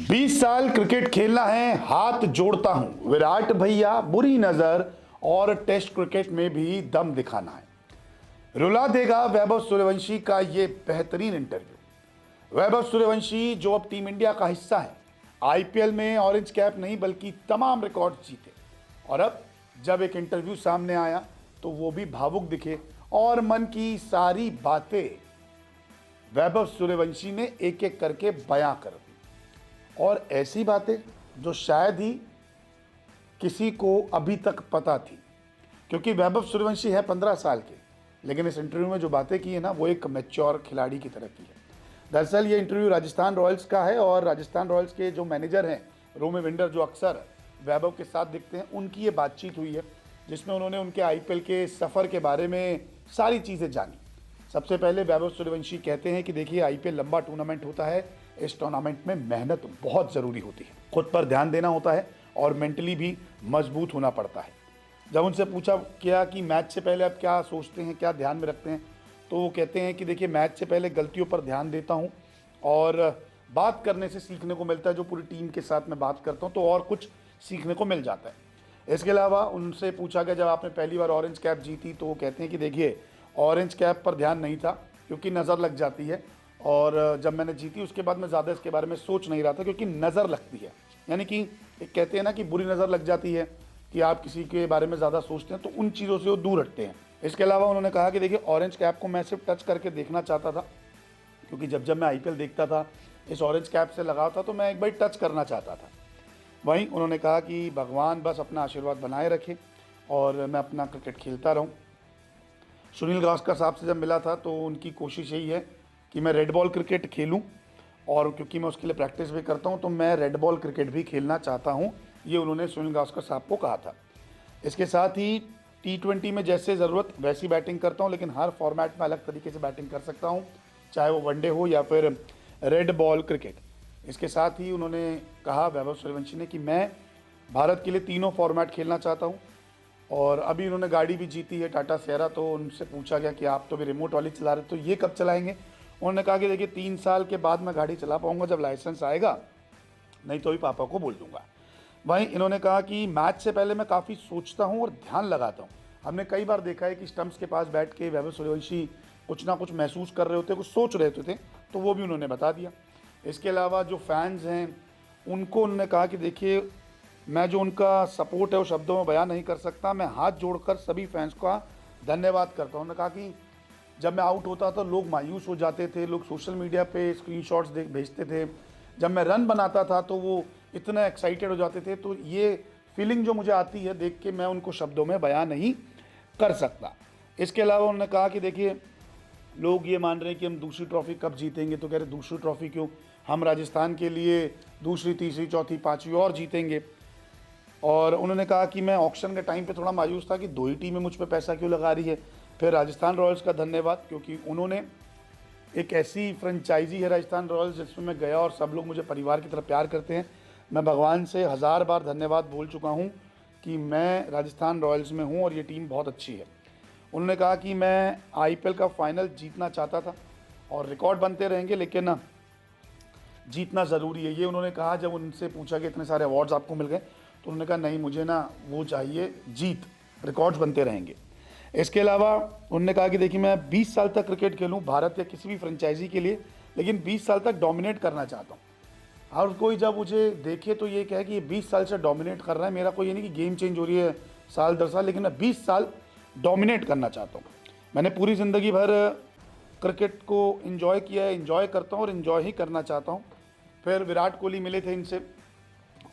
20 साल क्रिकेट खेलना है, हाथ जोड़ता हूं विराट भैया, बुरी नजर और टेस्ट क्रिकेट में भी दम दिखाना है। रुला देगा वैभव सूर्यवंशी का ये बेहतरीन इंटरव्यू। वैभव सूर्यवंशी जो अब टीम इंडिया का हिस्सा है, आईपीएल में ऑरेंज कैप नहीं बल्कि तमाम रिकॉर्ड जीते, और अब जब एक इंटरव्यू सामने आया तो वो भी भावुक दिखे और मन की सारी बातें वैभव सूर्यवंशी ने एक एक करके बयां कर दी, और ऐसी बातें जो शायद ही किसी को अभी तक पता थी, क्योंकि वैभव सूर्यवंशी है 15 साल के, लेकिन इस इंटरव्यू में जो बातें की है ना, वो एक मैच्योर खिलाड़ी की तरह की है। दरअसल ये इंटरव्यू राजस्थान रॉयल्स का है, और राजस्थान रॉयल्स के जो मैनेजर हैं रोमी विंडर, जो अक्सर वैभव के साथ दिखते हैं, उनकी ये बातचीत हुई है, जिसमें उन्होंने उनके आईपीएल के सफ़र के बारे में सारी चीज़ें जानी। सबसे पहले वैभव सूर्यवंशी कहते हैं कि देखिए, आईपीएल लंबा टूर्नामेंट होता है, इस टूर्नामेंट में मेहनत बहुत ज़रूरी होती है, खुद पर ध्यान देना होता है और मेंटली भी मजबूत होना पड़ता है। जब उनसे पूछा किया कि मैच से पहले आप क्या सोचते हैं, क्या ध्यान में रखते हैं, तो वो कहते हैं कि देखिए, मैच से पहले गलतियों पर ध्यान देता हूँ और बात करने से सीखने को मिलता है। जो पूरी टीम के साथ मैं बात करता हूँ तो और कुछ सीखने को मिल जाता है। इसके अलावा उनसे पूछा गया, जब आपने पहली बार ऑरेंज कैप जीती, तो वो कहते हैं कि देखिए, ऑरेंज कैप पर ध्यान नहीं था क्योंकि नज़र लग जाती है, और जब मैंने जीती उसके बाद मैं ज़्यादा इसके बारे में सोच नहीं रहा था क्योंकि नज़र लगती है। यानी कि एक कहते हैं ना कि बुरी नज़र लग जाती है, कि आप किसी के बारे में ज़्यादा सोचते हैं, तो उन चीज़ों से वो दूर हटते हैं। इसके अलावा उन्होंने कहा कि देखिए, ऑरेंज कैप को मैं सिर्फ टच करके देखना चाहता था, क्योंकि जब जब मैं आईपीएल देखता था, इस ऑरेंज कैप से लगाव था, तो मैं एक बार टच करना चाहता था। वहीं उन्होंने कहा कि भगवान बस अपना आशीर्वाद बनाए रखे और मैं अपना क्रिकेट खेलता रहूं। सुनील गावस्कर साहब से जब मिला था तो उनकी कोशिश यही है कि मैं रेड बॉल क्रिकेट खेलूं, और क्योंकि मैं उसके लिए प्रैक्टिस भी करता हूं, तो मैं रेड बॉल क्रिकेट भी खेलना चाहता हूं, ये उन्होंने सुनील गावस्कर साहब को कहा था। इसके साथ ही T20 में जैसे ज़रूरत वैसी बैटिंग करता हूं, लेकिन हर फॉर्मेट में अलग तरीके से बैटिंग कर सकता हूं, चाहे वो वनडे हो या फिर रेड बॉल क्रिकेट। इसके साथ ही उन्होंने कहा, वैभव सूर्यवंशी ने, कि मैं भारत के लिए तीनों फॉर्मेट खेलना चाहता हूं। और अभी उन्होंने गाड़ी भी जीती है, टाटा सियारा, तो उनसे पूछा गया कि आप तो भी रिमोट वाली चला रहे, तो ये कब चलाएंगे। उन्होंने कहा कि देखिए, 3 साल के बाद मैं गाड़ी चला पाऊंगा जब लाइसेंस आएगा, नहीं तो भी पापा को बोल दूंगा। वहीं इन्होंने कहा कि मैच से पहले मैं काफ़ी सोचता हूं और ध्यान लगाता हूं। हमने कई बार देखा है कि स्टंप्स के पास बैठ के वैभव सूर्यवंशी कुछ ना कुछ महसूस कर रहे होते, कुछ सोच रहे होते थे, तो वो भी उन्होंने बता दिया। इसके अलावा जो फैंस हैं उनको उन्होंने कहा कि देखिए, मैं जो उनका सपोर्ट है वो शब्दों में बयान नहीं कर सकता, मैं हाथ जोड़कर सभी फैंस का धन्यवाद करता हूँ। उन्होंने कहा कि जब मैं आउट होता तो लोग मायूस हो जाते थे, लोग सोशल मीडिया पे स्क्रीनशॉट्स भेजते थे, जब मैं रन बनाता था तो वो इतना एक्साइटेड हो जाते थे, तो ये फीलिंग जो मुझे आती है देख के, मैं उनको शब्दों में बयान नहीं कर सकता। इसके अलावा उन्होंने कहा कि देखिए, लोग ये मान रहे हैं कि हम दूसरी ट्रॉफी कब जीतेंगे, तो कह रहे दूसरी ट्रॉफी क्यों, हम राजस्थान के लिए दूसरी, तीसरी, चौथी, पाँचवीं और जीतेंगे। और उन्होंने कहा कि मैं ऑक्शन के टाइम पे थोड़ा मायूस था कि 2 ही टीमें मुझ पे पैसा क्यों लगा रही है। फिर राजस्थान रॉयल्स का धन्यवाद, क्योंकि उन्होंने एक ऐसी फ्रेंचाइजी है राजस्थान रॉयल्स जिसमें मैं गया और सब लोग मुझे परिवार की तरह प्यार करते हैं। मैं भगवान से 1000 बार धन्यवाद बोल चुका हूँ कि मैं राजस्थान रॉयल्स में हूँ और ये टीम बहुत अच्छी है। उन्होंने कहा कि मैं आईपीएल का फाइनल जीतना चाहता था, और रिकॉर्ड बनते रहेंगे, लेकिन जीतना ज़रूरी है, ये उन्होंने कहा। जब उनसे पूछा कि इतने सारे अवार्ड्स आपको मिल गए, तो उन्होंने कहा नहीं, मुझे ना वो चाहिए, जीत, रिकॉर्ड्स बनते रहेंगे। इसके अलावा उन्होंने कहा कि देखिए, मैं 20 साल तक क्रिकेट खेलूं भारत या किसी भी फ्रेंचाइजी के लिए, लेकिन 20 साल तक डोमिनेट करना चाहता हूं। और कोई जब मुझे देखे तो ये कहे कि ये 20 साल से डोमिनेट कर रहा है, मेरा कोई ये नहीं कि गेम चेंज हो रही है साल दर साल, लेकिन मैं 20 साल डोमिनेट करना चाहता हूँ। मैंने पूरी ज़िंदगी भर क्रिकेट को इन्जॉय किया है, इन्जॉय करता हूँ और इन्जॉय ही करना चाहता हूँ। फिर विराट कोहली मिले थे इनसे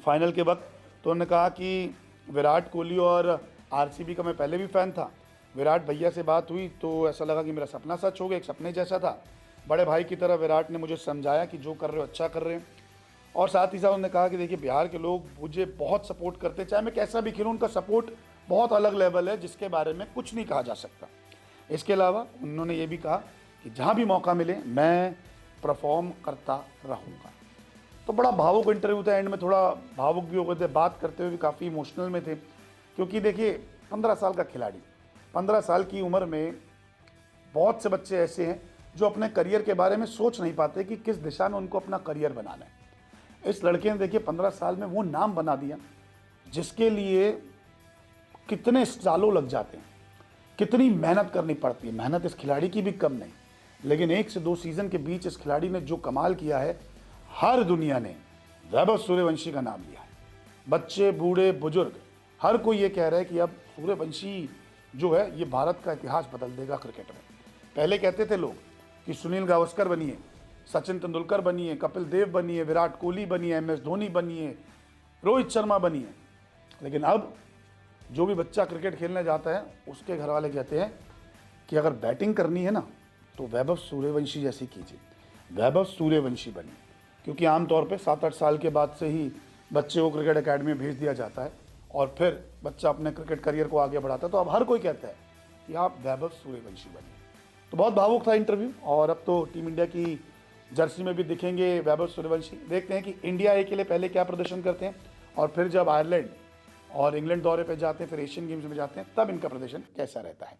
फाइनल के वक्त, तो उन्होंने कहा कि विराट कोहली और आरसीबी का मैं पहले भी फ़ैन था, विराट भैया से बात हुई तो ऐसा लगा कि मेरा सपना सच हो गया, एक सपने जैसा था। बड़े भाई की तरह विराट ने मुझे समझाया कि जो कर रहे हो अच्छा कर रहे हैं। और साथ ही साथ उन्होंने कहा कि देखिए, बिहार के लोग मुझे बहुत सपोर्ट करते हैं, चाहे मैं कैसा भी खेलूँ, उनका सपोर्ट बहुत अलग लेवल है, जिसके बारे में कुछ नहीं कहा जा सकता। इसके अलावा उन्होंने ये भी कहा कि जहाँ भी मौका मिले मैं परफॉर्म करता रहूँगा। तो बड़ा भावुक इंटरव्यू था, एंड में थोड़ा भावुक भी हो गए थे, बात करते हुए भी काफ़ी इमोशनल में थे, क्योंकि देखिए, 15 साल का खिलाड़ी, 15 साल की उम्र में बहुत से बच्चे ऐसे हैं जो अपने करियर के बारे में सोच नहीं पाते कि किस दिशा में उनको अपना करियर बनाना है। इस लड़के ने देखिए 15 साल में वो नाम बना दिया जिसके लिए कितने सालों लग जाते हैं, कितनी मेहनत करनी पड़ती है। मेहनत इस खिलाड़ी की भी कम नहीं, लेकिन 1 से 2 सीज़न के बीच इस खिलाड़ी ने जो कमाल किया है, हर दुनिया ने वैभव सूर्यवंशी का नाम लिया है। बच्चे, बूढ़े, बुजुर्ग, हर कोई ये कह रहा है कि अब सूर्यवंशी जो है ये भारत का इतिहास बदल देगा क्रिकेट में। पहले कहते थे लोग कि सुनील गावस्कर बनिए, सचिन तेंदुलकर बनिए, कपिल देव बनिए, विराट कोहली बनिए, MS धोनी बनिए, रोहित शर्मा बनिए, लेकिन अब जो भी बच्चा क्रिकेट खेलने जाता है उसके घर वाले कहते हैं कि अगर बैटिंग करनी है ना तो वैभव सूर्यवंशी जैसी कीजिए, वैभव सूर्यवंशी बनिए। क्योंकि आमतौर पे 7-8 साल के बाद से ही बच्चे को क्रिकेट एकेडमी में भेज दिया जाता है और फिर बच्चा अपने क्रिकेट करियर को आगे बढ़ाता है। तो अब हर कोई कहता है कि आप वैभव सूर्यवंशी बनिए। तो बहुत भावुक था इंटरव्यू, और अब तो टीम इंडिया की जर्सी में भी दिखेंगे वैभव सूर्यवंशी। देखते हैं कि इंडिया ए के लिए पहले क्या प्रदर्शन करते हैं, और फिर जब आयरलैंड और इंग्लैंड दौरे पे जाते हैं, फिर एशियन गेम्स में जाते हैं, तब इनका प्रदर्शन कैसा रहता है।